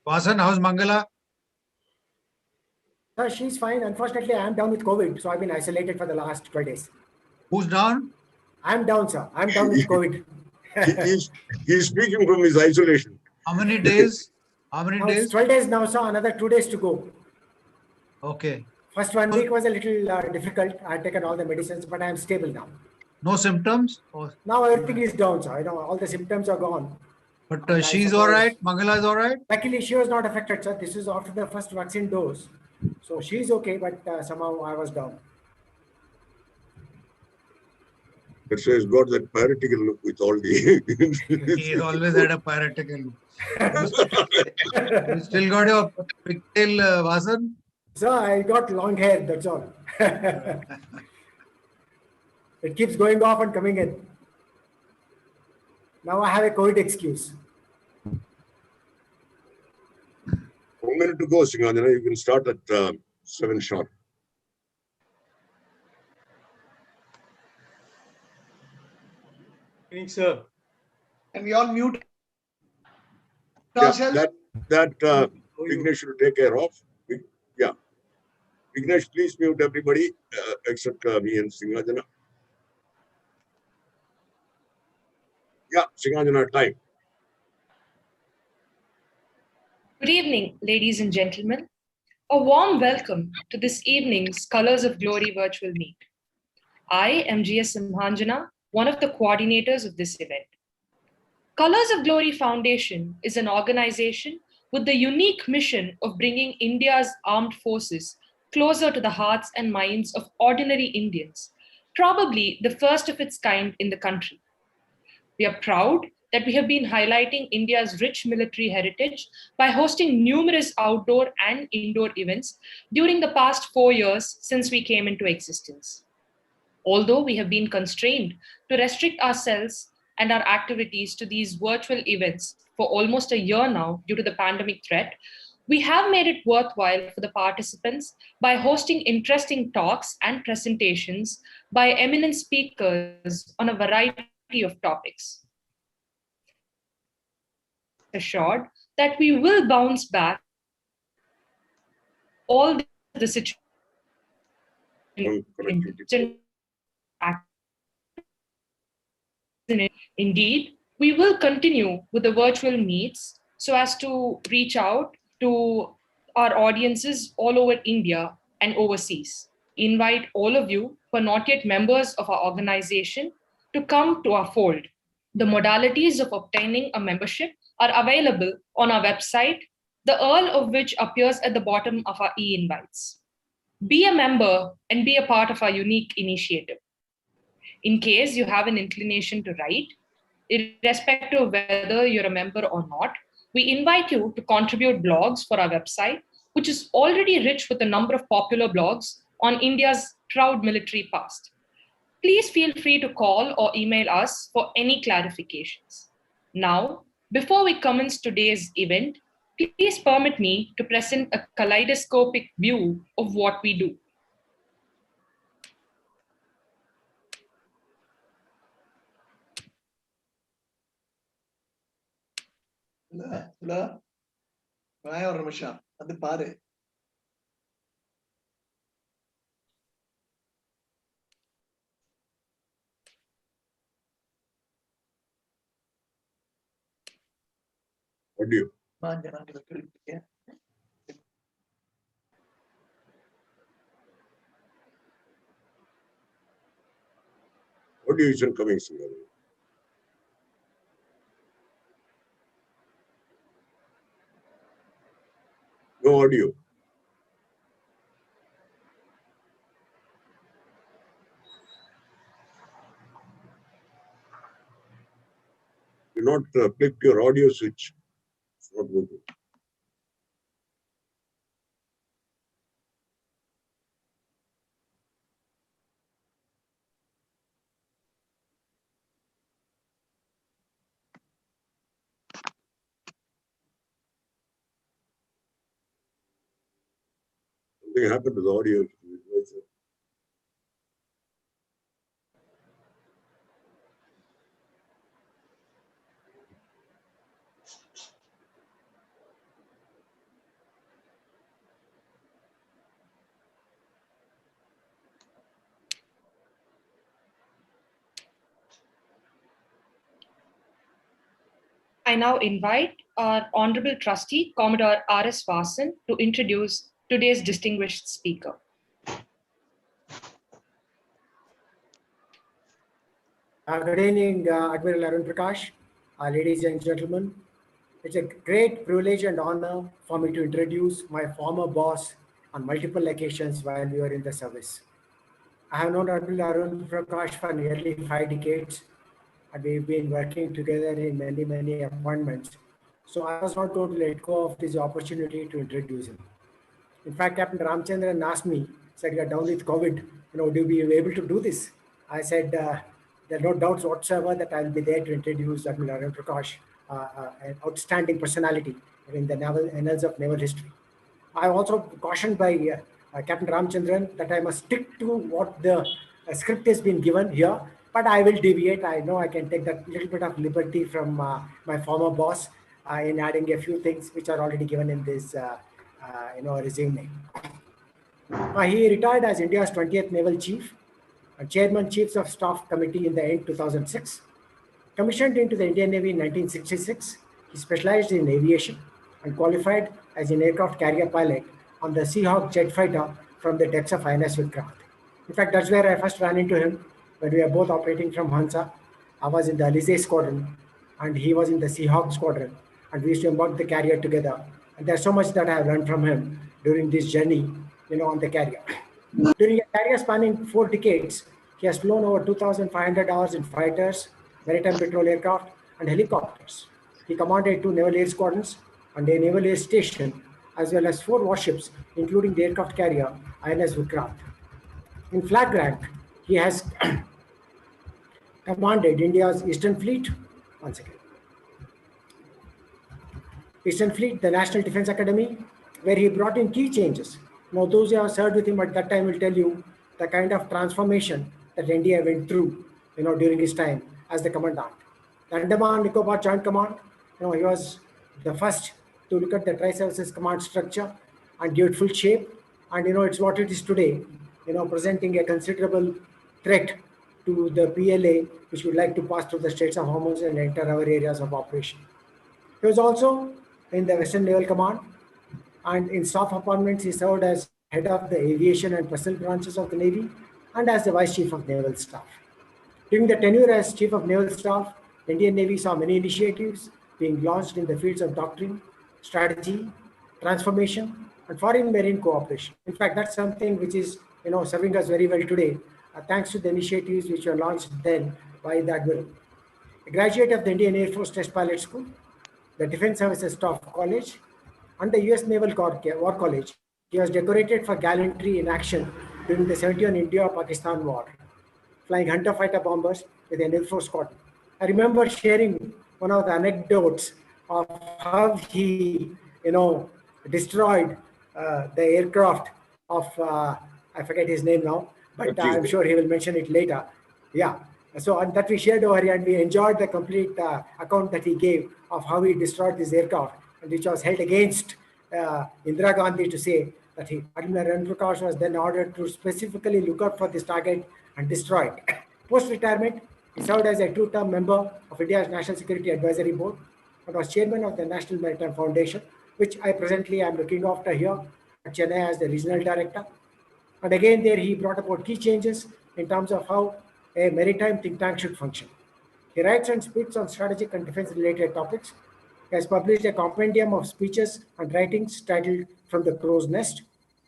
Vasan, how's Mangala? She's fine. Unfortunately, I am down with COVID, so I've been isolated for the last 12 days. Who's down? I'm down, sir. I'm down with COVID. He's speaking from his isolation. How many days? How many Now days? it's 12 days now, sir. Another 2 days to go. Okay. First 1 week was a little difficult. I had taken all the medicines, but I am stable now. No symptoms? Oh, Now everything is down, sir. All the symptoms are gone. but she's all right. Mangala is all right. Luckily, she was not affected, sir. This is after the first vaccine dose. So she's okay, but somehow I was down. That's why he's got that piratical look with all the. He's always had a piratical look. You still got your pigtail, Vasan? Sir, I got long hair, that's all. It keeps going off and coming in. Now I have a COVID excuse. 1 minute to go, Singanjana. You can start at 7 sharp. Evening, sir. Can we all mute Yeah, ourselves? that Vignesh should take care of. Yeah. Vignesh, please mute everybody except me and Singanjana. Yeah, Singanjana, time. Good evening, ladies and gentlemen. A warm welcome to this evening's Colors of Glory virtual meet. I am G.S. Simhanjana, one of the coordinators of this event. Colors of Glory Foundation is an organization with the unique mission of bringing India's armed forces closer to the hearts and minds of ordinary Indians, probably the first of its kind in the country. We are proud that we have been highlighting India's rich military heritage by hosting numerous outdoor and indoor events during the past 4 years since we came into existence. Although we have been constrained to restrict ourselves and our activities to these virtual events for almost a year now due to the pandemic threat, we have made it worthwhile for the participants by hosting interesting talks and presentations by eminent speakers on a variety of topics. Assured that we will bounce back all the situations. Indeed, we will continue with the virtual meets so as to reach out to our audiences all over India and overseas. Invite all of you who are not yet members of our organization to come to our fold. The modalities of obtaining a membership are available on our website, the URL of which appears at the bottom of our e-invites. Be a member and be a part of our unique initiative. In case you have an inclination to write, irrespective of whether you're a member or not, we invite you to contribute blogs for our website, which is already rich with a number of popular blogs on India's proud military past. Please feel free to call or email us for any clarifications. Now, before we commence today's event, please permit me to present a kaleidoscopic view of what we do. Audio. Audio isn't coming, Singanjana. No audio. Do not click your audio switch. It's not working. Something happened to the audio. I now invite our Honorable Trustee, Commodore R.S. Vasan, to introduce today's distinguished speaker. Good evening, Admiral Arun Prakash, ladies and gentlemen. It's a great privilege and honor for me to introduce my former boss on multiple occasions while we were in the service. I have known Admiral Arun Prakash for nearly 5 decades, and we've been working together in many, many appointments. So I was not going to let go of this opportunity to introduce him. In fact, Captain Ramchandran asked me, said, "You're down with COVID, would you be able to do this?" I said, there are no doubts whatsoever that I'll be there to introduce Admiral Arun Prakash, an outstanding personality in the naval annals of naval history. I also cautioned by Captain Ramchandran that I must stick to what the script has been given here, but I will deviate. I know I can take that little bit of liberty from my former boss in adding a few things which are already given in this resume. He retired as India's 20th Naval Chief and Chairman Chiefs of Staff Committee in the end 2006. Commissioned into the Indian Navy in 1966, he specialized in aviation and qualified as an aircraft carrier pilot on the Seahawk jet fighter from the decks of INS Vikrant. In fact, that's where I first ran into him when we were both operating from Hansa. I was in the Alizé squadron and he was in the Seahawk squadron, and we used to embark the carrier together. And there's so much that I have learned from him during this journey, on the carrier. During a career spanning 4 decades, he has flown over 2,500 hours in fighters, maritime patrol aircraft, and helicopters. He commanded 2 naval air squadrons and a naval air station, as well as 4 warships, including the aircraft carrier INS Vikrant. In flag rank, he has commanded India's Eastern Fleet, once again. Eastern Fleet, the National Defense Academy, where he brought in key changes. Now, those who have served with him at that time will tell you the kind of transformation that India went through, during his time as the commandant. The Andaman Nicobar Joint Command, he was the first to look at the Tri-Services Command structure and give it full shape. And, it's what it is today, presenting a considerable threat to the PLA, which would like to pass through the Straits of Hormuz and enter our areas of operation. He was also in the Western Naval Command, and in staff appointments, he served as head of the aviation and personnel branches of the Navy and as the Vice Chief of Naval Staff. During the tenure as Chief of Naval Staff, the Indian Navy saw many initiatives being launched in the fields of doctrine, strategy, transformation, and foreign marine cooperation. In fact, that's something which is serving us very well today, thanks to the initiatives which were launched then by the Admiral. A graduate of the Indian Air Force Test Pilot School, the Defense Services Staff College, and the US Naval War College, he was decorated for gallantry in action during the 71 India-Pakistan War, flying Hunter fighter bombers with an Air Force squadron. I remember sharing one of the anecdotes of how he, destroyed the aircraft of, I forget his name now, but I'm sure he will mention it later. Yeah. So that we shared over here, and we enjoyed the complete account that he gave of how he destroyed this aircraft, and which was held against Indira Gandhi to say that Admiral Arun Prakash was then ordered to specifically look out for this target and destroy it. Post-retirement, he served as a 2-term member of India's National Security Advisory Board and was chairman of the National Maritime Foundation, which I presently am looking after here at Chennai as the regional director. And again, there he brought about key changes in terms of how a maritime think tank should function. He writes and speaks on strategic and defense-related topics. He has published a compendium of speeches and writings titled From the Crow's Nest,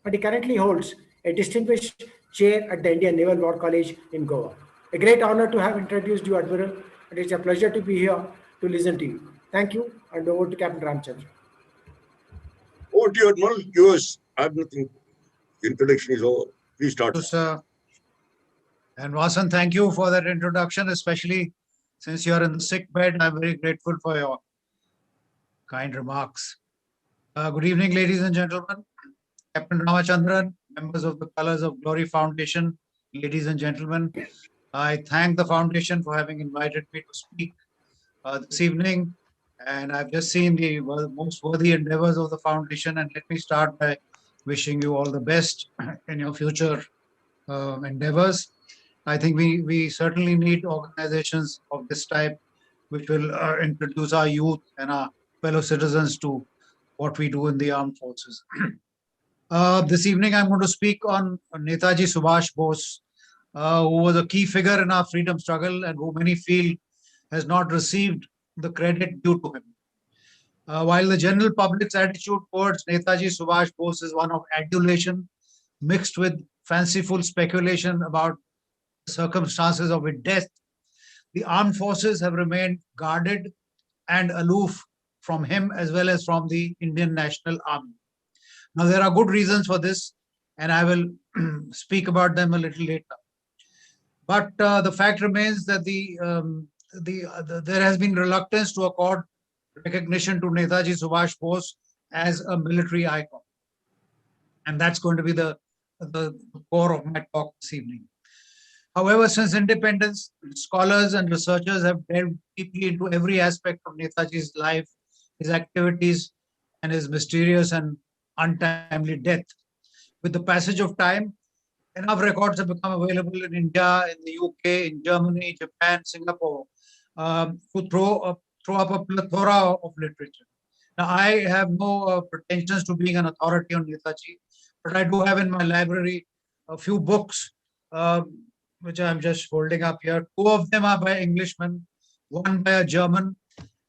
and he currently holds a distinguished chair at the Indian Naval War College in Goa. A great honor to have introduced you, Admiral, and it's a pleasure to be here to listen to you. Thank you, and over to Captain Ramchandran. Over to you, Admiral. Yours. I have nothing. Introduction is over. Please start. Yes, sir. And Vasan, thank you for that introduction, especially since you are in the sick bed. I'm very grateful for your kind remarks. Good evening, ladies and gentlemen. Captain Ramachandran, members of the Colors of Glory Foundation, ladies and gentlemen, I thank the foundation for having invited me to speak this evening. And I've just seen the most worthy endeavors of the foundation. And let me start by wishing you all the best in your future endeavors. I think we certainly need organizations of this type which will introduce our youth and our fellow citizens to what we do in the armed forces. This evening, I'm going to speak on Netaji Subhash Bose, who was a key figure in our freedom struggle and who many feel has not received the credit due to him. While the general public's attitude towards Netaji Subhash Bose is one of adulation mixed with fanciful speculation about the circumstances of his death, the armed forces have remained guarded and aloof from him as well as from the Indian National Army. Now, there are good reasons for this, and I will speak about them a little later. But the fact remains that there has been reluctance to accord recognition to Netaji Subhash Bose as a military icon. And that's going to be the core of my talk this evening. However, since independence, scholars and researchers have delved deeply into every aspect of Netaji's life, his activities, and his mysterious and untimely death. With the passage of time, enough records have become available in India, in the UK, in Germany, Japan, Singapore, to throw up a plethora of literature. Now, I have no pretensions to being an authority on Netaji, but I do have in my library a few books, which I'm just holding up here. Two of them are by Englishmen, one by a German,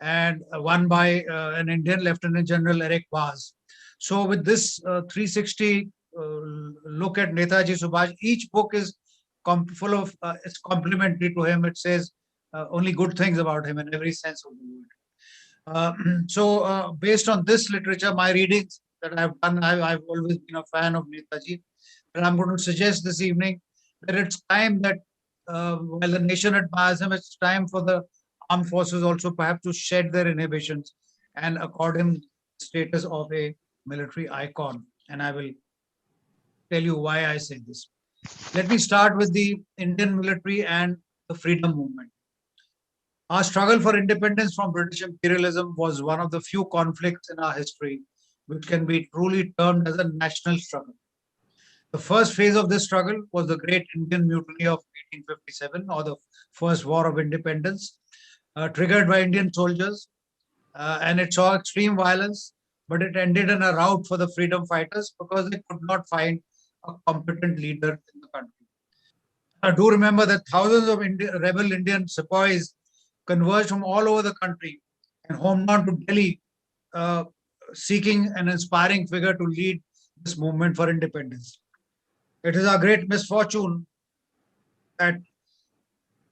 and one by an Indian, Lieutenant General Eric Vaz. So, with this 360 look at Netaji Subhash, each book is full of, it's complimentary to him. It says only good things about him in every sense of the word. Based on this literature, my readings that I've done, I've always been a fan of Netaji. And I'm going to suggest this evening that it's time that while the nation admires him, it's time for the armed forces also perhaps to shed their inhibitions and accord him the status of a military icon. And I will tell you why I say this. Let me start with the Indian military and the freedom movement. Our struggle for independence from British imperialism was one of the few conflicts in our history which can be truly termed as a national struggle. The first phase of this struggle was the Great Indian Mutiny of 1857, or the First War of Independence, triggered by Indian soldiers, and it saw extreme violence, but it ended in a rout for the freedom fighters because they could not find a competent leader in the country. I do remember that thousands of rebel Indian sepoys converged from all over the country and homed on to Delhi, uh, seeking an inspiring figure to lead this movement for independence. It is our great misfortune that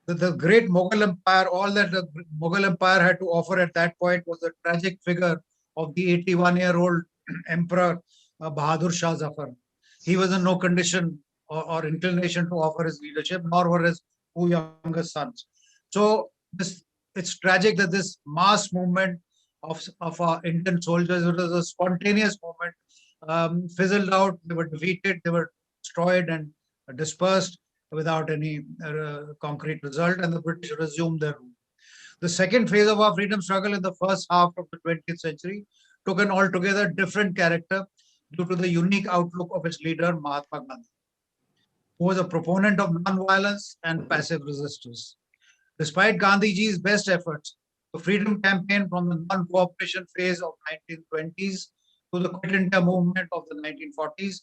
the great Mughal Empire, all that the Mughal Empire had to offer at that point was the tragic figure of the 81-year-old Emperor Bahadur Shah Zafar. He was in no condition or inclination to offer his leadership, nor were his two youngest sons. So it's tragic that this mass movement of our Indian soldiers, it was a spontaneous movement, fizzled out. They were defeated, they were destroyed and dispersed without any concrete result, and the British resumed their rule. The second phase of our freedom struggle in the first half of the 20th century took an altogether different character due to the unique outlook of its leader, Mahatma Gandhi, who was a proponent of non-violence and passive resistance. Despite Gandhiji's best efforts, the freedom campaign from the non-cooperation phase of 1920s to the Quit India movement of the 1940s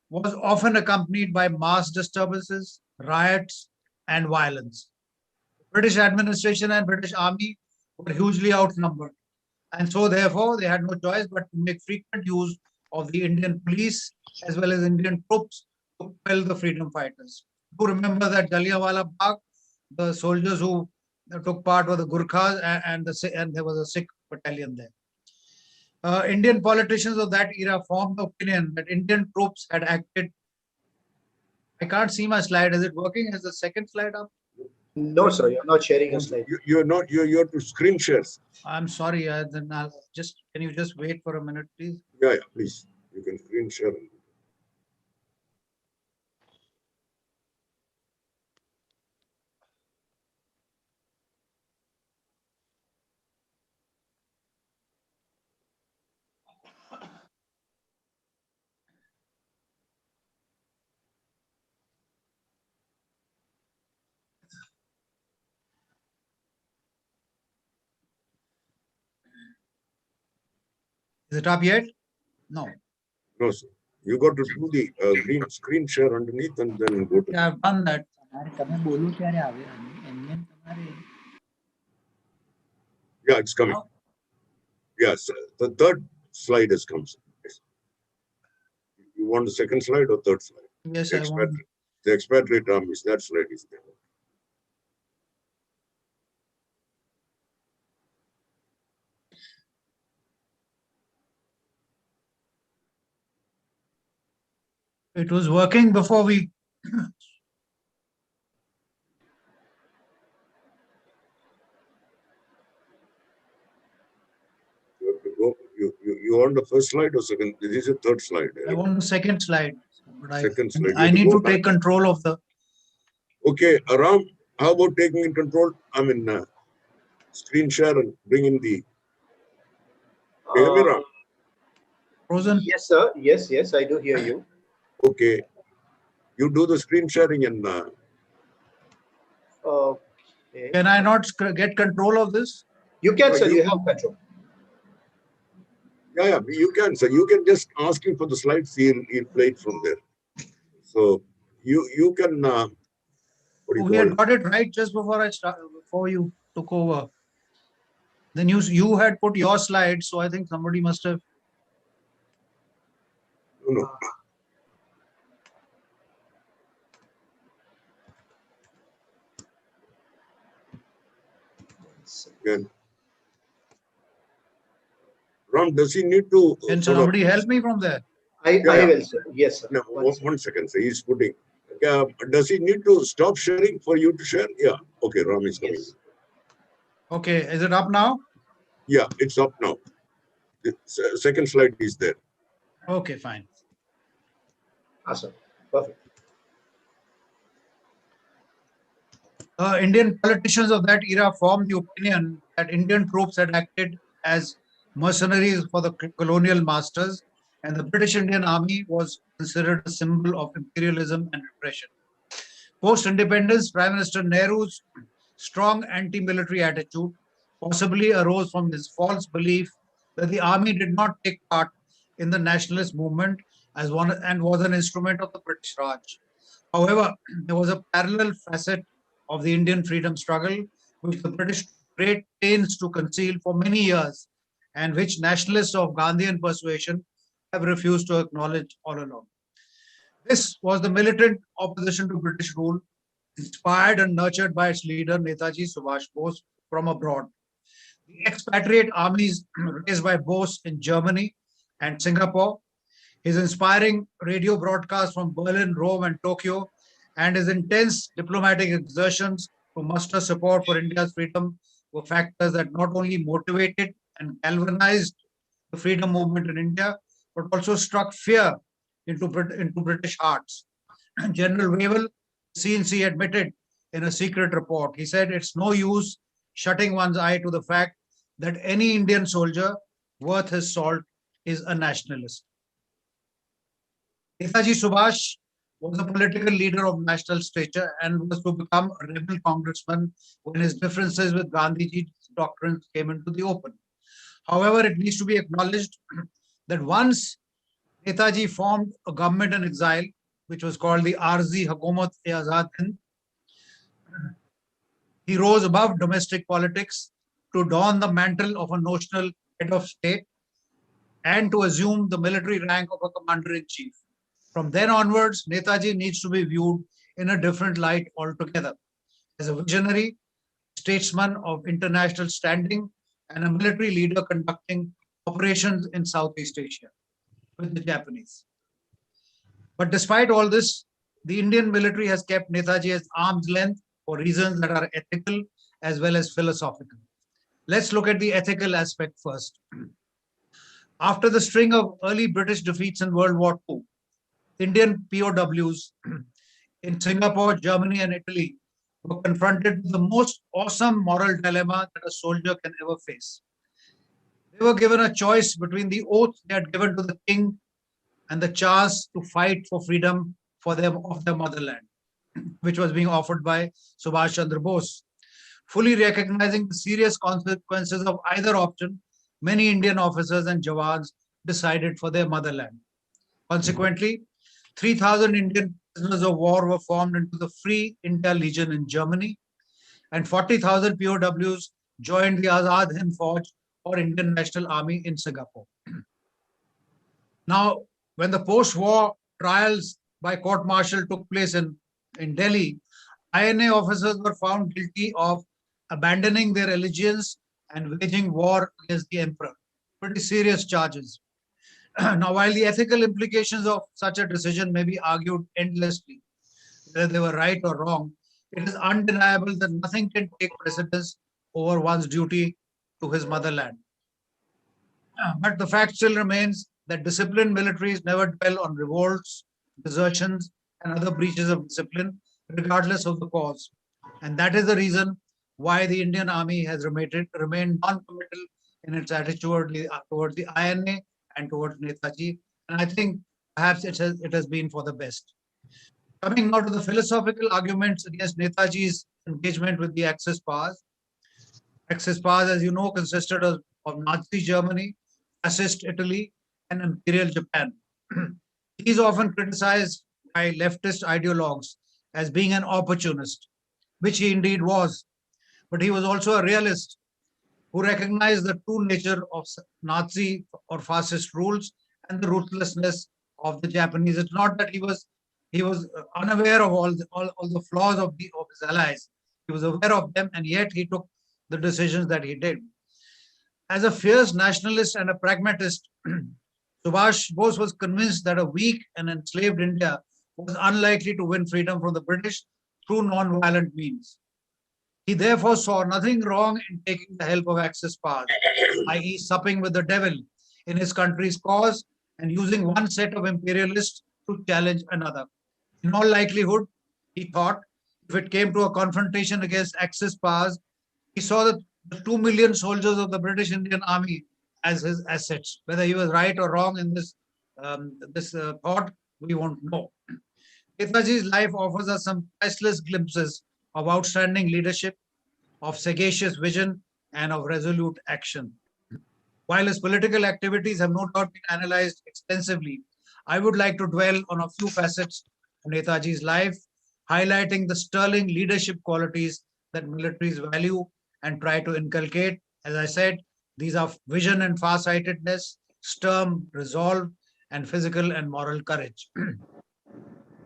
was often accompanied by mass disturbances, riots, and violence. The British administration and British army were hugely outnumbered, and so therefore they had no choice but to make frequent use of the Indian police as well as Indian troops to quell the freedom fighters. Do remember that Jallianwala Bagh, the soldiers who took part were the Gurkhas, and there was a Sikh battalion there. Indian politicians of that era formed the opinion that Indian troops had acted. I can't see my slide. Is it working? Is the second slide up? No, sir, you're not sharing a slide. You're not. You have to screen shares. I'm sorry. Then I'll just. Can you just wait for a minute, please? Yeah, please. You can screen share. Is it up yet? No. No, sir. You got to do the green screen share underneath and then go to. Yeah, I've done that. Yeah, it's coming. Now? Yes, the third slide has come. Sir. Yes. You want the second slide or third slide? Yes, The I want. The expatriate armies, that slide is there. It was working before we. You have to go. You want the first slide or second? This is the third slide. I want the second slide. But Second slide. You I have need go to take back. control of the. Okay, Aram, how about taking in control? I mean, screen share and bring in the. Hear me, Ram? Frozen? Yes, sir. Yes, I do hear you. Okay, you do the screen sharing and. Okay. Can I not get control of this? You can, No, sir. you- You have control. Yeah, you can, sir. You can just ask him for the slides. He'll play it from there. So you can. What do you We call had it? got it right just before I start, before you took over. Then you had put your slides, so I think somebody must have. No. Again. Ram, does he need to? Can sort of- somebody help me from there? I Yeah. will, sir. Yes, sir. No, One one second, sir. He's putting. Does he need to stop sharing for you to share? Yeah. Okay, Ram is coming. Yes. Okay, is it up now? Yeah, it's up now. The second slide is there. Okay, fine. Awesome. Perfect. Indian politicians of that era formed the opinion that Indian troops had acted as mercenaries for the colonial masters, and the British Indian Army was considered a symbol of imperialism and repression. Post-independence, Prime Minister Nehru's strong anti-military attitude possibly arose from his false belief that the army did not take part in the nationalist movement as one and was an instrument of the British Raj. However, there was a parallel facet of the Indian freedom struggle, which the British took great pains to conceal for many years, and which nationalists of Gandhian persuasion have refused to acknowledge all along. This was the militant opposition to British rule, inspired and nurtured by its leader Netaji Subhash Bose from abroad. The expatriate armies raised by Bose in Germany and Singapore, his inspiring radio broadcasts from Berlin, Rome, and Tokyo, and his intense diplomatic exertions to muster support for India's freedom were factors that not only motivated and galvanized the freedom movement in India, but also struck fear into British hearts. General Wavell, CNC, admitted in a secret report, he said, "It's no use shutting one's eye to the fact that any Indian soldier worth his salt is a nationalist." Netaji Subhash was a political leader of national stature and was to become a rebel congressman when his differences with Gandhiji's doctrines came into the open. However, it needs to be acknowledged that once Netaji formed a government in exile, which was called the Arzi Hukumat-e-Azad Hind, he rose above domestic politics to don the mantle of a notional head of state and to assume the military rank of a commander-in-chief. From then onwards, Netaji needs to be viewed in a different light altogether, as a visionary, statesman of international standing, and a military leader conducting operations in Southeast Asia with the Japanese. But despite all this, the Indian military has kept Netaji at arm's length for reasons that are ethical as well as philosophical. Let's look at the ethical aspect first. After the string of early British defeats in World War II, Indian POWs in Singapore, Germany, and Italy were confronted with the most awesome moral dilemma that a soldier can ever face. They were given a choice between the oath they had given to the king and the chance to fight for freedom for them of their motherland, which was being offered by Subhash Chandra Bose. Fully recognizing the serious consequences of either option, many Indian officers and Jawans decided for their motherland. Consequently, 3,000 Indian prisoners of war were formed into the Free India Legion in Germany, and 40,000 POWs joined the Azad Hind Fauj or Indian National Army in Singapore. Now, when the post-war trials by court-martial took place in Delhi, INA officers were found guilty of abandoning their allegiance and waging war against the emperor. Pretty serious charges. Now, while the ethical implications of such a decision may be argued endlessly, whether they were right or wrong, it is undeniable that nothing can take precedence over one's duty to his motherland. But the fact still remains that disciplined militaries never dwell on revolts, desertions, and other breaches of discipline, regardless of the cause. And that is the reason why the Indian Army has remained non-committal in its attitude towards the INA and towards Netaji. And I think perhaps it has been for the best. Coming now to the philosophical arguments against Netaji's engagement with the Axis powers. Axis powers, as you know, consisted of Nazi Germany, fascist Italy, and Imperial Japan. He is often criticized by leftist ideologues as being an opportunist, which he indeed was. But he was also a realist who recognized the true nature of Nazi or fascist rules and the ruthlessness of the Japanese. It's not that he was unaware of all the flaws of his allies. He was aware of them, and yet he took the decisions that he did. As a fierce nationalist and a pragmatist, Subhash Bose was convinced that a weak and enslaved India was unlikely to win freedom from the British through non-violent means. He therefore saw nothing wrong in taking the help of Axis powers, i.e. supping with the devil in his country's cause and using one set of imperialists to challenge another. In all likelihood, he thought, if it came to a confrontation against Axis powers, he saw the 2 million soldiers of the British Indian Army as his assets. Whether he was right or wrong in this thought, we won't know. Netaji's life offers us some priceless glimpses of outstanding leadership, of sagacious vision, and of resolute action. While his political activities have no doubt been analyzed extensively, I would like to dwell on a few facets of Netaji's life, highlighting the sterling leadership qualities that militaries value and try to inculcate. As I said, these are vision and farsightedness, stern resolve, and physical and moral courage.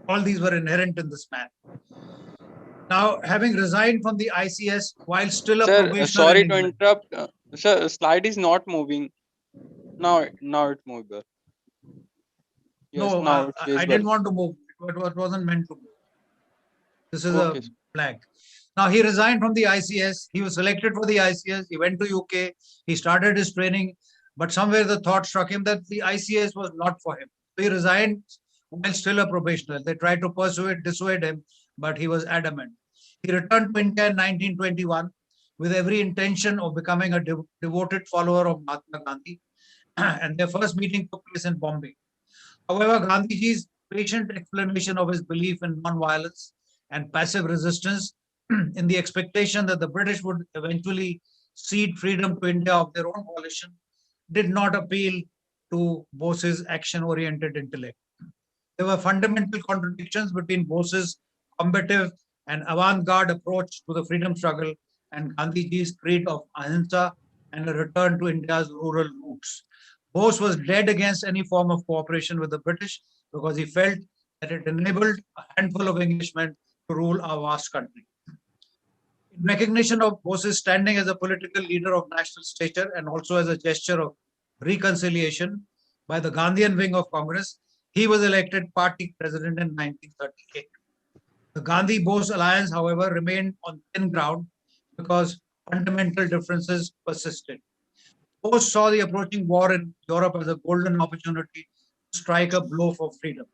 All these were inherent in this man. Now, having resigned from the ICS while still a Sir, probationer sorry in to England. interrupt. Sir, slide is not moving. Now it's movable. Yes, No, now it's I visible. didn't want to move. It wasn't meant to move. This is Okay, a flag. Now, he resigned from the ICS. He was selected for the ICS. He went to UK. He started his training. But somewhere the thought struck him that the ICS was not for him. So he resigned while still a probationer. They tried to dissuade him, but he was adamant. He returned to India in 1921 with every intention of becoming a devoted follower of Mahatma Gandhi. And their first meeting took place in Bombay. However, Gandhiji's patient explanation of his belief in non-violence and passive resistance in the expectation that the British would eventually cede freedom to India of their own volition did not appeal to Bose's action-oriented intellect. There were fundamental contradictions between Bose's combative and avant-garde approach to the freedom struggle and Gandhiji's creed of ahimsa and a return to India's rural roots. Bose was dead against any form of cooperation with the British because he felt that it enabled a handful of Englishmen to rule our vast country. In recognition of Bose's standing as a political leader of national stature and also as a gesture of reconciliation by the Gandhian wing of Congress, he was elected party president in 1938. The Gandhi-Bose alliance, however, remained on thin ground because fundamental differences persisted. Bose saw the approaching war in Europe as a golden opportunity to strike a blow for freedom.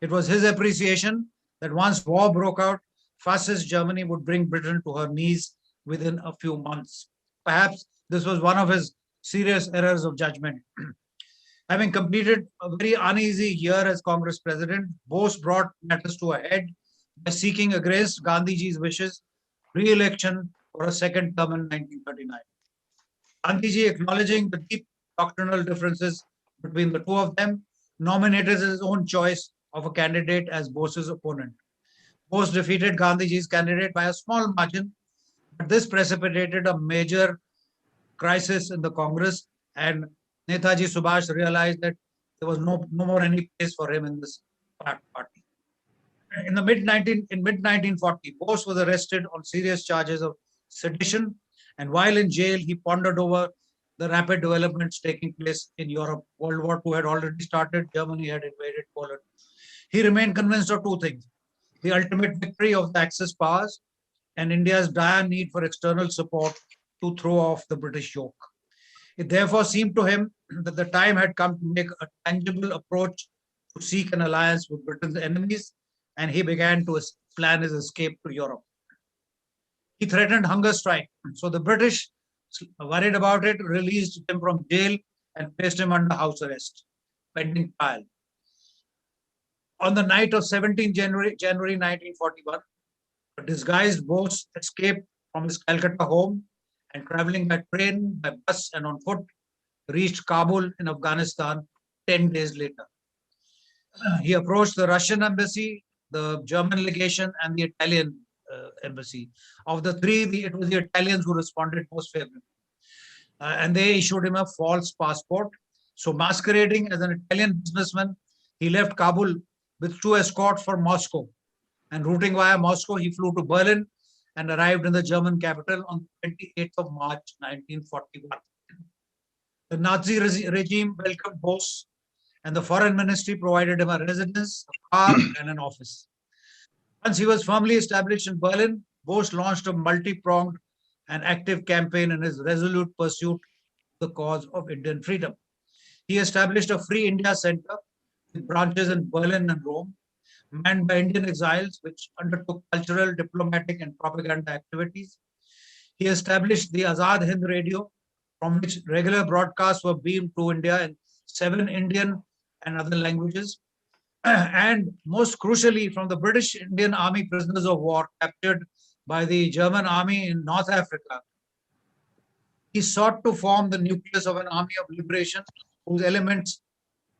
It was his appreciation that once war broke out, fascist Germany would bring Britain to her knees within a few months. Perhaps this was one of his serious errors of judgment. Having completed a very uneasy year as Congress president, Bose brought matters to a head by seeking against Gandhiji's wishes re-election for a second term in 1939. Gandhiji, acknowledging the deep doctrinal differences between the two of them, nominated his own choice of a candidate as Bose's opponent. Bose defeated Gandhiji's candidate by a small margin, but this precipitated a major crisis in the Congress, and Netaji Subhash realized that there was no more any place for him in this party. In the mid 1940, Bose was arrested on serious charges of sedition, and while in jail, he pondered over the rapid developments taking place in Europe. World War II had already started. Germany had invaded Poland. He remained convinced of two things: the ultimate victory of the Axis powers and India's dire need for external support to throw off the British yoke. It therefore seemed to him that the time had come to make a tangible approach to seek an alliance with Britain's enemies, and he began to plan his escape to Europe. He threatened hunger strike, so the British, worried about it, released him from jail and placed him under house arrest, pending trial. On the night of 17 January 1941, a disguised Bose escaped from his Calcutta home and traveling by train, by bus, and on foot, reached Kabul in Afghanistan 10 days later. He approached the Russian embassy, the German legation, and the Italian embassy. Of the three, it was the Italians who responded most favorably. And they issued him a false passport. So, masquerading as an Italian businessman, he left Kabul with two escorts for Moscow. And routing via Moscow, he flew to Berlin and arrived in the German capital on 28th of March 1941. The Nazi regime welcomed Bose, and the foreign ministry provided him a residence, a car, and an office. Once he was firmly established in Berlin, Bose launched a multi-pronged and active campaign in his resolute pursuit of the cause of Indian freedom. He established a Free India Center with branches in Berlin and Rome, manned by Indian exiles, which undertook cultural, diplomatic, and propaganda activities. He established the Azad Hind Radio, from which regular broadcasts were beamed to India in 7 Indian and other languages. And most crucially, from the British Indian Army prisoners of war captured by the German army in North Africa, he sought to form the nucleus of an army of liberation whose elements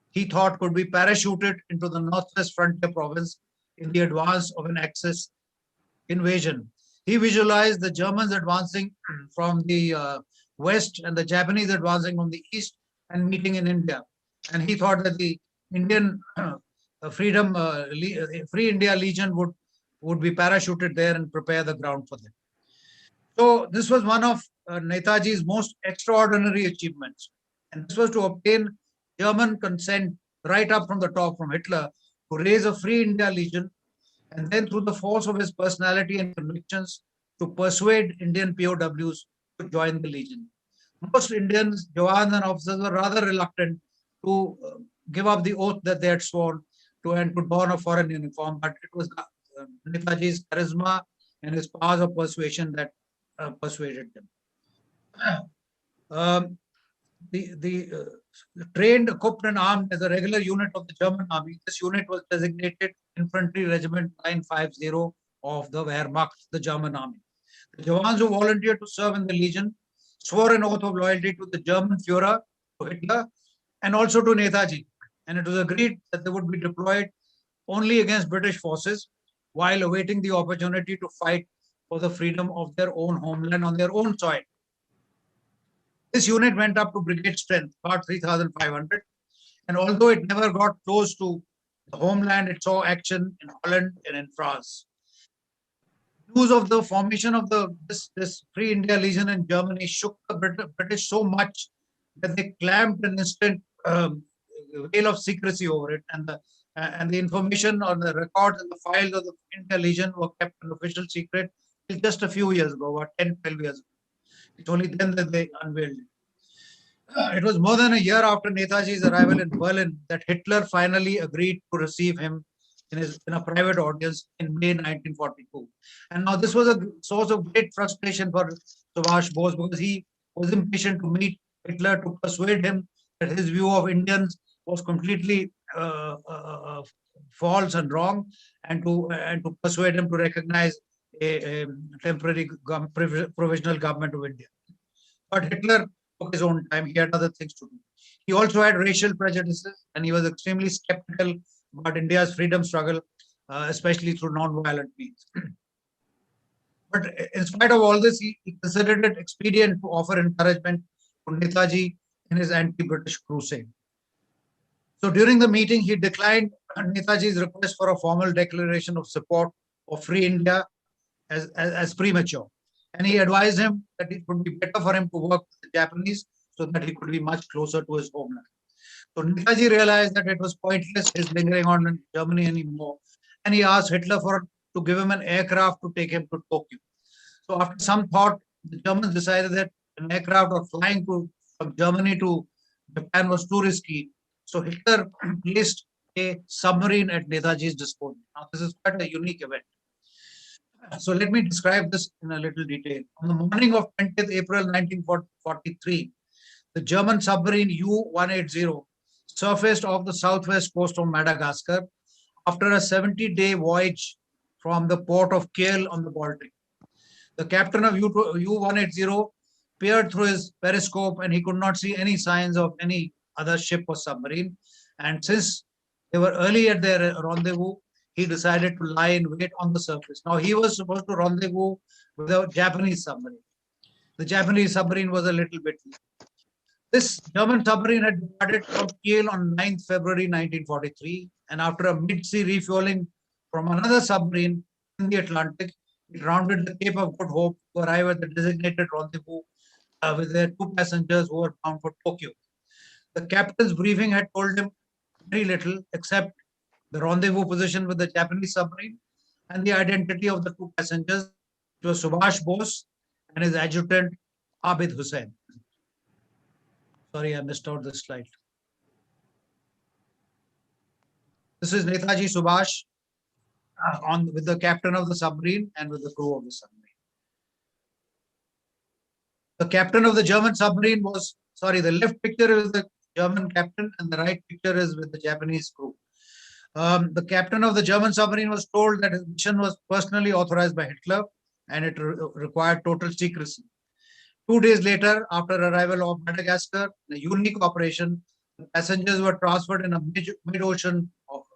he thought could be parachuted into the northwest frontier province in the advance of an Axis invasion. He visualized the Germans advancing from the west and the Japanese advancing from the east and meeting in India. And he thought that the Indian Free India Legion would be parachuted there and prepare the ground for them. So this was one of Netaji's most extraordinary achievements. And this was to obtain German consent right up from the top from Hitler to raise a Free India Legion, and then through the force of his personality and convictions to persuade Indian POWs to join the Legion. Most Indians, Jawans and officers were rather reluctant to give up the oath that they had sworn to and to don a foreign uniform, but it was Netaji's charisma and his powers of persuasion that persuaded them. The trained, equipped, and armed as a regular unit of the German army, this unit was designated Infantry Regiment 950 of the Wehrmacht, the German army. The Jawans who volunteered to serve in the Legion swore an oath of loyalty to the German Führer, to Hitler, and also to Netaji. And it was agreed that they would be deployed only against British forces while awaiting the opportunity to fight for the freedom of their own homeland on their own soil. This unit went up to brigade strength, about 3,500. And although it never got close to the homeland, it saw action in Holland and in France. News of the formation of this Free India Legion in Germany shook the British so much that they clamped an instant veil of secrecy over it, and the information on the records and the files of the India Legion were kept an official secret till just a few years ago, about 10, 12 years ago. It's only then that they unveiled it. It was more than a year after Netaji's arrival in Berlin that Hitler finally agreed to receive him in a private audience in May 1942. And now this was a source of great frustration for Subhash Bose, because he was impatient to meet Hitler to persuade him that his view of Indians was completely false and wrong, and to persuade him to recognize a temporary provisional government of India. But Hitler took his own time. He had other things to do. He also had racial prejudices, and he was extremely skeptical about India's freedom struggle, especially through non-violent means. But in spite of all this, he considered it expedient to offer encouragement to Netaji in his anti-British crusade. So during the meeting, he declined Netaji's request for a formal declaration of support for free India as premature. And he advised him that it would be better for him to work with the Japanese so that he could be much closer to his homeland. So Netaji realized that it was pointless his lingering on in Germany anymore, and he asked Hitler to give him an aircraft to take him to Tokyo. So after some thought, the Germans decided that an aircraft or flying from Germany to Japan was too risky. So Hitler placed a submarine at Netaji's disposal. Now this is quite a unique event. So let me describe this in a little detail. On the morning of 20th April 1943, the German submarine U-180 surfaced off the southwest coast of Madagascar after a 70-day voyage from the port of Kiel on the Baltic. The captain of U-180 peered through his periscope and he could not see any signs of any other ship or submarine. And since they were early at their rendezvous, he decided to lie in wait on the surface. Now, he was supposed to rendezvous with a Japanese submarine. The Japanese submarine was a little bit late. This German submarine had departed from Kiel on 9th February 1943, and after a mid-sea refueling from another submarine in the Atlantic, it rounded the Cape of Good Hope to arrive at the designated rendezvous with their two passengers who were bound for Tokyo. The captain's briefing had told him very little except the rendezvous position with the Japanese submarine and the identity of the two passengers, which was Subhash Bose and his adjutant Abid Hussain. Sorry, I missed out this slide. This is Netaji Subhash with the captain of the submarine and with the crew of the submarine. The captain of the German submarine was, sorry, the left picture is the German captain and the right picture is with the Japanese crew. The captain of the German submarine was told that his mission was personally authorized by Hitler and it required total secrecy. 2 days later, after arrival of Madagascar, in a unique operation, the passengers were transferred in a mid-ocean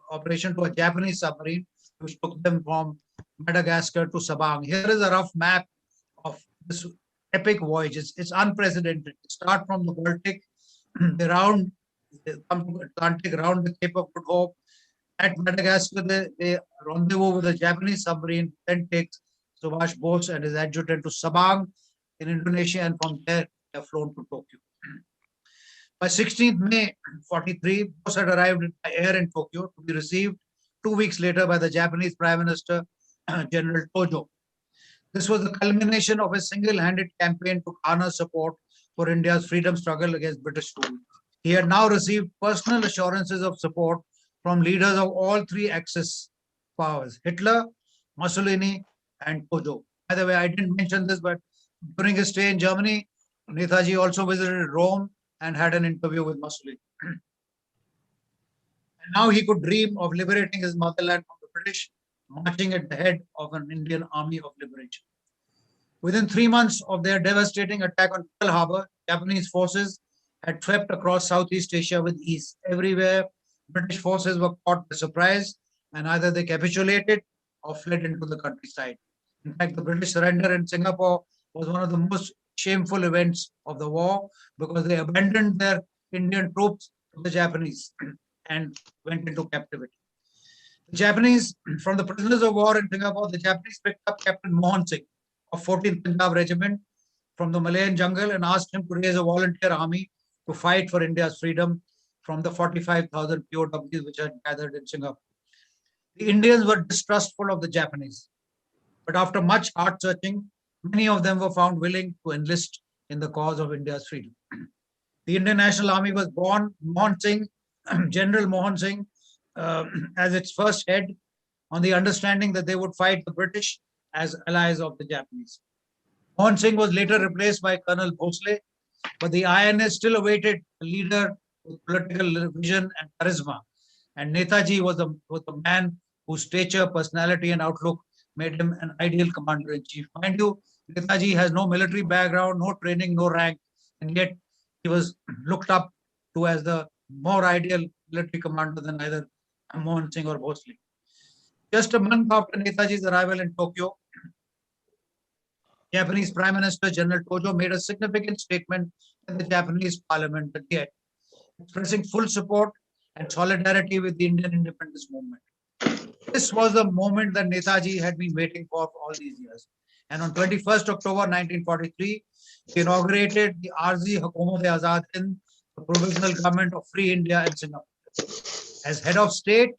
operation to a Japanese submarine, which took them from Madagascar to Sabang. Here is a rough map of this epic voyage. It's unprecedented. They start from the Baltic, they come to Atlantic, round the Cape of Good Hope. At Madagascar, they rendezvous with a Japanese submarine, then takes Subhash Bose and his adjutant to Sabang in Indonesia, and from there they are flown to Tokyo. By 16th May 43, Bose had arrived by air in Tokyo to be received 2 weeks later by the Japanese Prime Minister, General Tojo. This was the culmination of a single-handed campaign to garner support for India's freedom struggle against British rule. He had now received personal assurances of support from leaders of all three Axis powers, Hitler, Mussolini, and Tojo. By the way, I didn't mention this, but during his stay in Germany, Netaji also visited Rome and had an interview with Mussolini. And now he could dream of liberating his motherland from the British, marching at the head of an Indian army of liberation. Within 3 months of their devastating attack on Pearl Harbor, Japanese forces had swept across Southeast Asia with ease. Everywhere, British forces were caught by surprise, and either they capitulated or fled into the countryside. In fact, the British surrender in Singapore was one of the most shameful events of the war because they abandoned their Indian troops to the Japanese and went into captivity. The Japanese, from the prisoners of war in Singapore, the Japanese picked up Captain Mohan Singh of 14th Punjab Regiment from the Malayan jungle and asked him to raise a volunteer army to fight for India's freedom from the 45,000 POWs which had gathered in Singapore. The Indians were distrustful of the Japanese, but after much heart searching, many of them were found willing to enlist in the cause of India's freedom. The Indian National Army was born, Mohan Singh, General Mohan Singh, as its first head, on the understanding that they would fight the British as allies of the Japanese. Mohan Singh was later replaced by Colonel Bose, but the INA still awaited a leader with political vision and charisma. And Netaji was the man whose stature, personality, and outlook made him an ideal commander-in-chief. Mind you, Netaji has no military background, no training, no rank, and yet he was looked up to as the more ideal military commander than either Mohan Singh or Bose. Just a month after Netaji's arrival in Tokyo, Japanese Prime Minister General Tojo made a significant statement in the Japanese parliament that he expressing full support and solidarity with the Indian independence movement. This was the moment that Netaji had been waiting for all these years. And on 21st October 1943, he inaugurated the Arzi Hukumat-e-Azad Hind, the provisional government of Free India and Singapore. As head of state,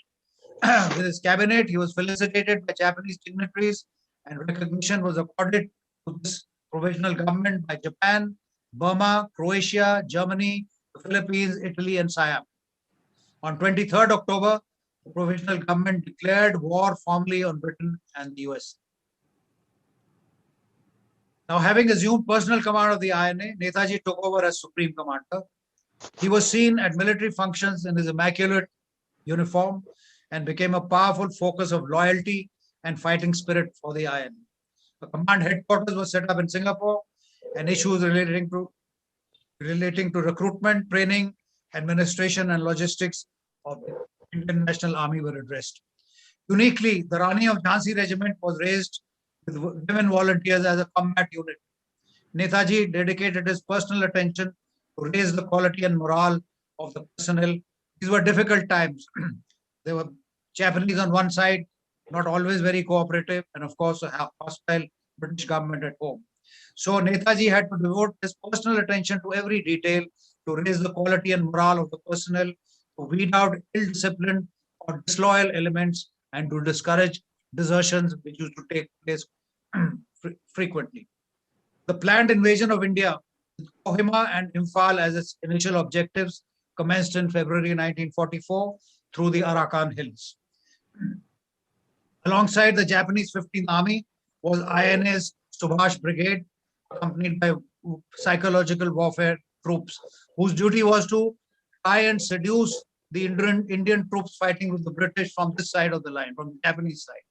with his cabinet, he was felicitated by Japanese dignitaries, and recognition was accorded to this provisional government by Japan, Burma, Croatia, Germany, the Philippines, Italy, and Siam. On 23rd October, the provisional government declared war formally on Britain and the US. Now, having assumed personal command of the INA, Netaji took over as Supreme Commander. He was seen at military functions in his immaculate uniform and became a powerful focus of loyalty and fighting spirit for the INA. A command headquarters was set up in Singapore, and issues relating to recruitment, training, administration, and logistics of the Indian National Army were addressed. Uniquely, the Rani of Jhansi Regiment was raised with women volunteers as a combat unit. Netaji dedicated his personal attention to raise the quality and morale of the personnel. These were difficult times. There were Japanese on one side, not always very cooperative, and of course, a hostile British government at home. So Netaji had to devote his personal attention to every detail to raise the quality and morale of the personnel, to weed out ill-disciplined or disloyal elements, and to discourage desertions which used to take place frequently. The planned invasion of India, with Kohima and Imphal as its initial objectives, commenced in February 1944 through the Arakan Hills. Alongside the Japanese 15th Army was INA's Subhash Brigade, accompanied by psychological warfare troops, whose duty was to try and seduce the Indian troops fighting with the British from this side of the line, from the Japanese side.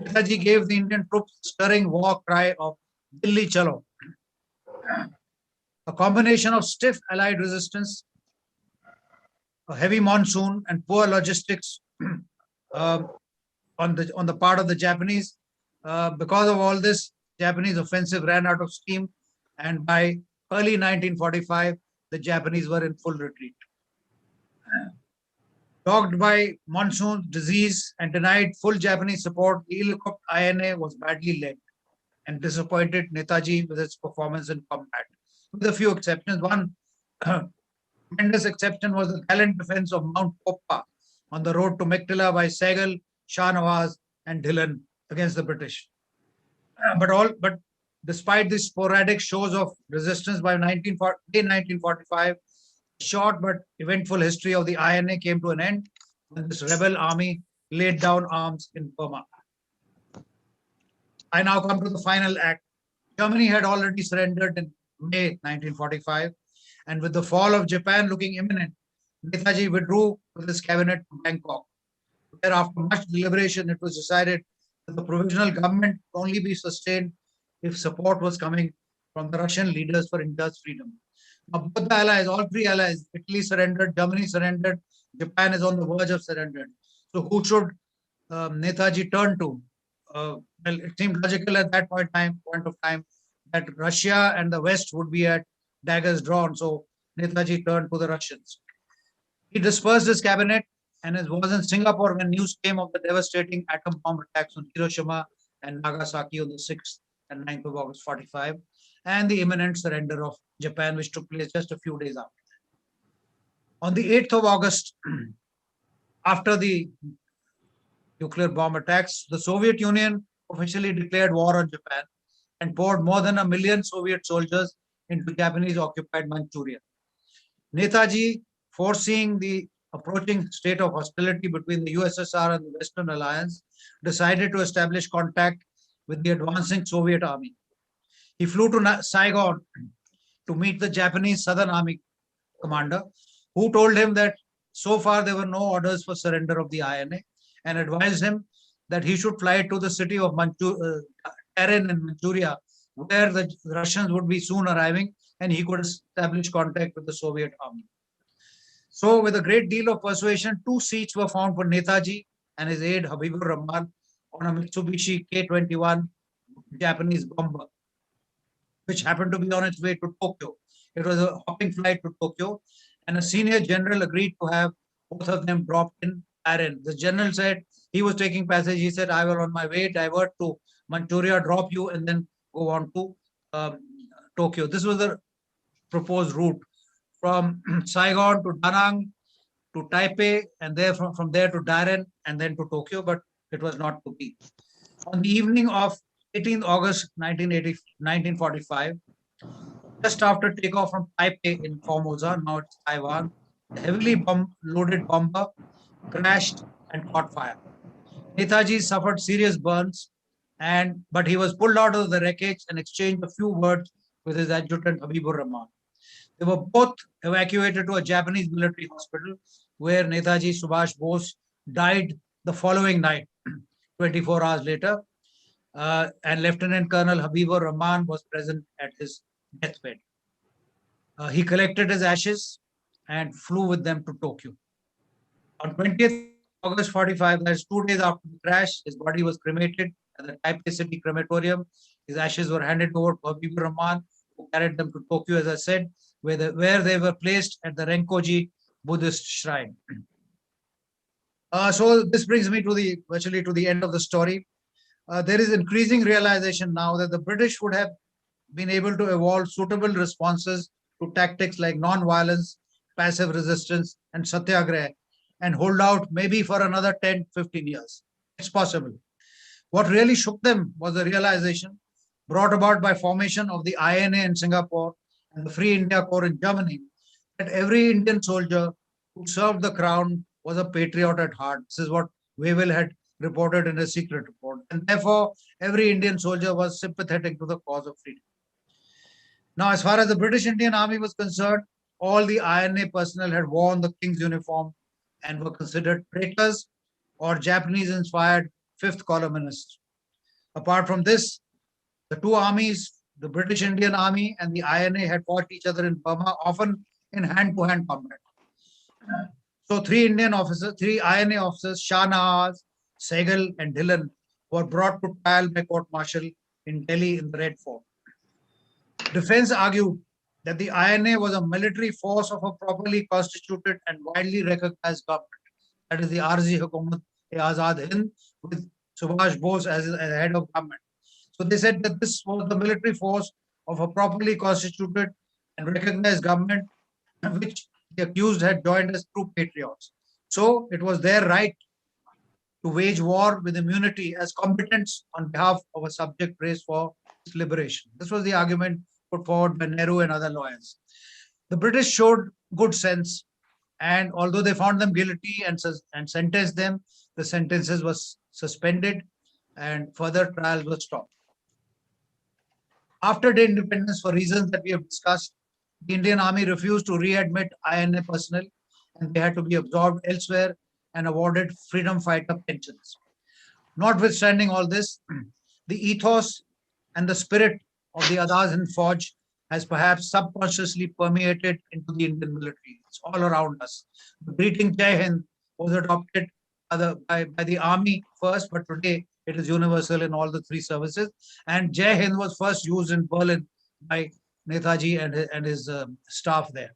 Netaji gave the Indian troops the stirring war cry of Dilli Chalo. A combination of stiff Allied resistance, a heavy monsoon, and poor logistics on the part of the Japanese. Because of all this, Japanese offensive ran out of steam, and by early 1945, the Japanese were in full retreat. Dogged by monsoon, disease, and denied full Japanese support, the ill-equipped INA was badly led and disappointed Netaji with its performance in combat, with a few exceptions. One tremendous exception was the gallant defense of Mount Poppa on the road to Mektila by Sehgal, Shah Nawaz, and Dhillon against the British. But despite these sporadic shows of resistance, by 1945, short but eventful history of the INA came to an end when this rebel army laid down arms in Burma. I now come to the final act. Germany had already surrendered in May 1945, and with the fall of Japan looking imminent, Netaji withdrew with his cabinet to Bangkok, where after much deliberation it was decided that the provisional government could only be sustained if support was coming from the Russian leaders for India's freedom. Now, both the allies, all three allies, Italy surrendered, Germany surrendered, Japan is on the verge of surrendering. So who should Netaji turn to? Well, it seemed logical at that point of time that Russia and the West would be at daggers drawn. So Netaji turned to the Russians. He dispersed his cabinet and was in Singapore when news came of the devastating atom bomb attacks on Hiroshima and Nagasaki on the 6th and 9th of August 45, and the imminent surrender of Japan, which took place just a few days after. On the 8th of August, after the nuclear bomb attacks, the Soviet Union officially declared war on Japan and poured more than 1 million Soviet soldiers into Japanese-occupied Manchuria. Netaji, foreseeing the approaching state of hostility between the USSR and the Western Alliance, decided to establish contact with the advancing Soviet army. He flew to Saigon to meet the Japanese Southern Army commander, who told him that so far there were no orders for surrender of the INA, and advised him that he should fly to the city of Terran in Manchuria, where the Russians would be soon arriving, and he could establish contact with the Soviet army. So, with a great deal of persuasion, 2 seats were found for Netaji and his aide Habibur Rahman on a Mitsubishi K-21 Japanese bomber, which happened to be on its way to Tokyo. It was a hopping flight to Tokyo, and a senior general agreed to have both of them dropped in Iran. The general said he was taking passage. He said, I will on my way divert to Manchuria, drop you, and then go on to Tokyo. This was the proposed route from Saigon to Da Nang to Taipei, and there from there to Daren, and then to Tokyo, but it was not to be. On the evening of 18th August 1945, just after takeoff from Taipei in Formosa, now it's Taiwan, a heavily loaded bomber crashed and caught fire. Netaji suffered serious burns, but he was pulled out of the wreckage and exchanged a few words with his adjutant Habibur Rahman. They were both evacuated to a Japanese military hospital where Netaji Subhash Bose died the following night, 24 hours later, and Lieutenant Colonel Habibur Rahman was present at his deathbed. He collected his ashes and flew with them to Tokyo. On 20th August 45, that is 2 days after the crash, his body was cremated at the Taipei City Crematorium. His ashes were handed over to Habibur Rahman, who carried them to Tokyo, as I said, where they were placed at the Renkoji Buddhist shrine. So this brings me to virtually to the end of the story. There is increasing realization now that the British would have been able to evolve suitable responses to tactics like non-violence, passive resistance, and satyagraha, and hold out maybe for another 10, 15 years. It's possible. What really shook them was the realization brought about by formation of the INA in Singapore and the Free India Corps in Germany that every Indian soldier who served the crown was a patriot at heart. This is what Wavell had reported in a secret report. And therefore, every Indian soldier was sympathetic to the cause of freedom. Now, as far as the British Indian Army was concerned, all the INA personnel had worn the King's uniform and were considered traitors or Japanese-inspired fifth columnists. Apart from this, the two armies, the British Indian Army and the INA, had fought each other in Burma, often in hand-to-hand combat. So three INA officers, Shah Nawaz, Sehgal, and Dhillon, were brought to trial by court-martial in Delhi in the Red Fort. Defense argued that the INA was a military force of a properly constituted and widely recognized government. That is the Arzi Hukumat-e-Azad Hind, with Subhash Bose as head of government. So they said that this was the military force of a properly constituted and recognized government, which the accused had joined as true patriots. So it was their right to wage war with immunity as combatants on behalf of a subject race for its liberation. This was the argument put forward by Nehru and other lawyers. The British showed good sense, and although they found them guilty and sentenced them, the sentences were suspended and further trials were stopped. After the independence, for reasons that we have discussed, the Indian Army refused to readmit INA personnel, and they had to be absorbed elsewhere and awarded freedom fighter pensions. Notwithstanding all this, the ethos and the spirit of the Azad Hind Fauj has perhaps subconsciously permeated into the Indian military. It's all around us. The greeting Jai Hind was adopted by the army first, but today it is universal in all the three services. And Jai Hind was first used in Berlin by Netaji and his staff there.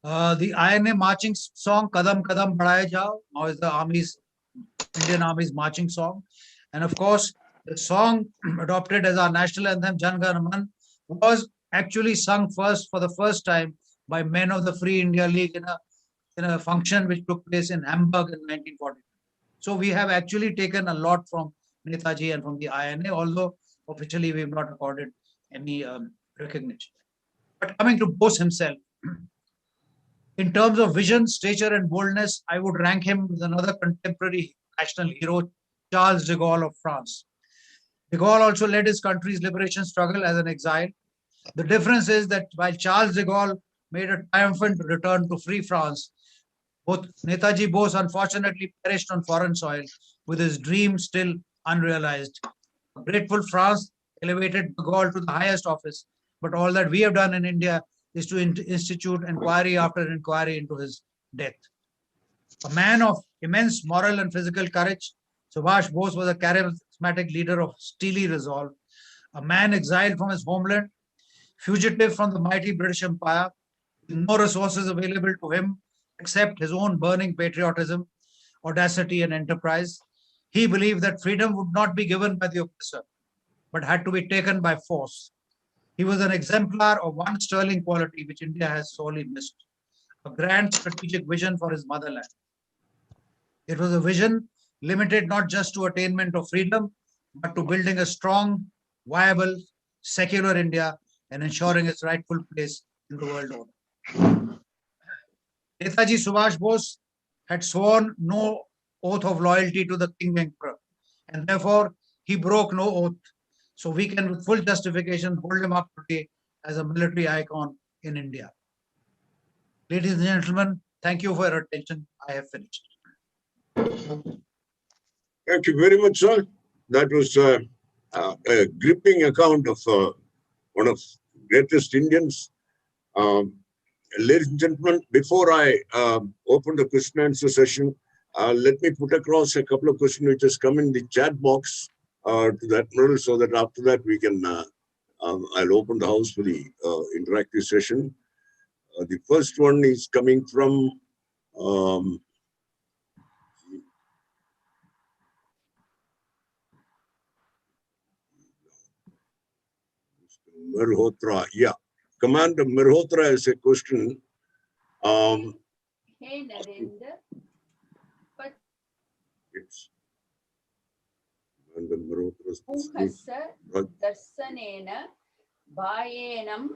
The INA marching song Kadam Kadam Badhaye Jao now is the Indian Army's marching song. And of course, the song adopted as our national anthem, Jan Gan Man, was actually sung for the first time by men of the Free India League in a function which took place in Hamburg in 1940. So we have actually taken a lot from Netaji and from the INA, although officially we have not accorded any recognition. But coming to Bose himself, in terms of vision, stature, and boldness, I would rank him with another contemporary national hero, Charles de Gaulle of France. De Gaulle also led his country's liberation struggle as an exile. The difference is that while Charles de Gaulle made a triumphant return to free France, both Netaji Bose unfortunately perished on foreign soil with his dream still unrealized. A grateful France elevated de Gaulle to the highest office, but all that we have done in India is to institute inquiry after inquiry into his death. A man of immense moral and physical courage, Subhash Bose was a charismatic leader of steely resolve, a man exiled from his homeland, fugitive from the mighty British Empire, with no resources available to him except his own burning patriotism, audacity, and enterprise. He believed that freedom would not be given by the oppressor, but had to be taken by force. He was an exemplar of one sterling quality which India has sorely missed, a grand strategic vision for his motherland. It was a vision limited not just to attainment of freedom, but to building a strong, viable, secular India and ensuring its rightful place in the world order. Netaji Subhash Bose had sworn no oath of loyalty to the King Emperor, and therefore he broke no oath. So we can, with full justification, hold him up today as a military icon in India. Ladies and gentlemen, thank you for your attention. I have finished. Thank you very much, sir. That was a gripping account of one of the greatest Indians. Ladies and gentlemen, before I open the question and answer session, let me put across a couple of questions which has come in the chat box to the Admiral, so that after that we can, I'll open the house for the interactive session. The first one is coming from Mirhotra. Yeah, Commander Mirhotra has a question. Hey Narendra, but It's Commander Mirhotra's Mukhassa Darsanena Bhayenam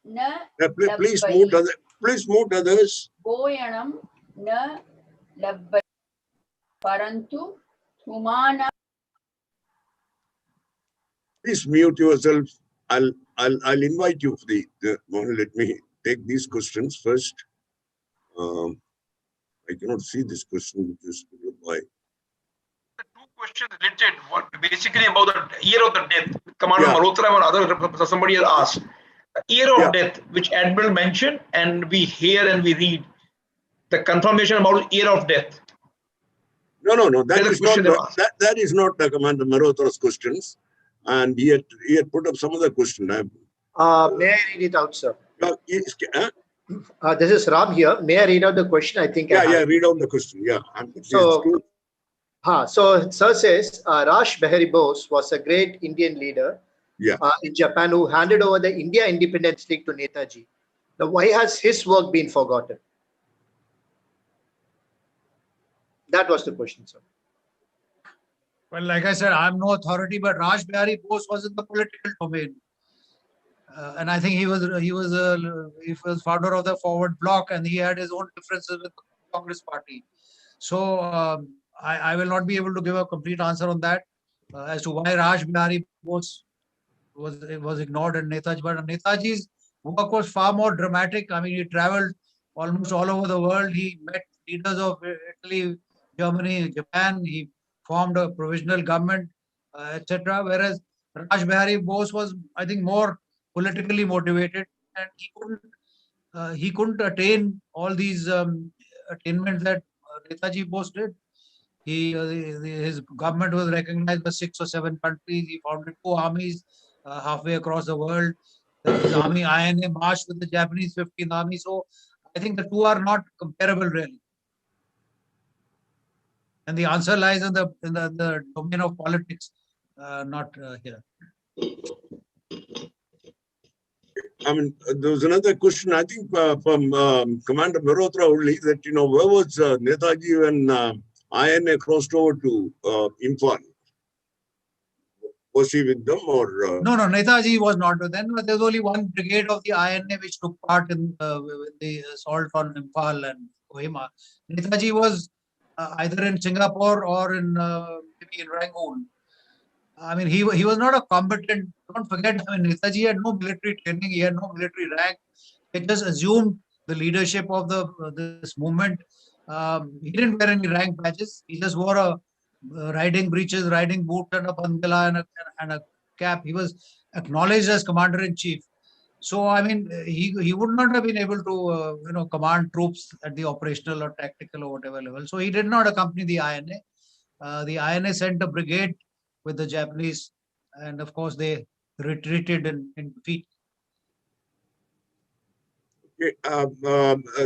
Na please mute others. Please mute others. Boyanam Na Labbai Parantu Thumana. Please mute yourself. I'll invite you for the let me take these questions first. I cannot see this question, which is by. The two questions related, what basically about the year of the death. Commander Malhotra or other somebody has asked. The year of death, which Admiral mentioned, and we hear and we read the confirmation about year of death. No. That is not Commander Malhotra's questions, and he had put up some other question. May I read it out, sir? This is Ram here. May I read out the question? I think. Read out the question. Yeah. So sir says Rash Behari Bose was a great Indian leader in Japan who handed over the India Independence League to Netaji. Now, why has his work been forgotten? That was the question, sir. Well, like I said, I'm no authority, but Raj Bihari Bose was in the political domain, and I think he was founder of the Forward Bloc, and he had his own differences with the Congress Party. So I will not be able to give a complete answer on that as to why Raj Bihari Bose was ignored in Netaji. But Netaji's work was far more dramatic. I mean, he traveled almost all over the world. He met leaders of Italy, Germany, Japan. He formed a provisional government, etc. Whereas Raj Bihari Bose was, I think, more politically motivated, and he couldn't attain all these attainments that Netaji Bose did. His government was recognized by 6 or 7 countries. He founded 2 armies halfway across the world. His army INA marched with the Japanese 15th Army. So I think the two are not comparable, really. And the answer lies in the domain of politics, not here. I mean, there was another question, I think, from Commander Mirhotra only, that, where was Netaji when INA crossed over to Imphal? Was he with them or? No, Netaji was not with them. There was only one brigade of the INA which took part in the assault on Imphal and Kohima. Netaji was either in Singapore or in maybe in Rangoon. I mean, he was not a combatant. Don't forget, I mean, Netaji had no military training. He had no military rank. He just assumed the leadership of this movement. He didn't wear any rank badges. He just wore a riding breeches, riding boot, and a pandela and a cap. He was acknowledged as commander in chief. So, I mean, he would not have been able to, command troops at the operational or tactical or whatever level. So he did not accompany the INA. The INA sent a brigade with the Japanese, and of course they retreated in defeat. Okay,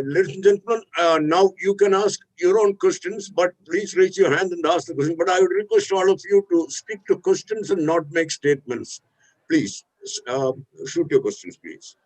ladies and gentlemen, now you can ask your own questions, but please raise your hand and ask the question. But I would request all of you to stick to questions and not make statements. Please, shoot your questions, please.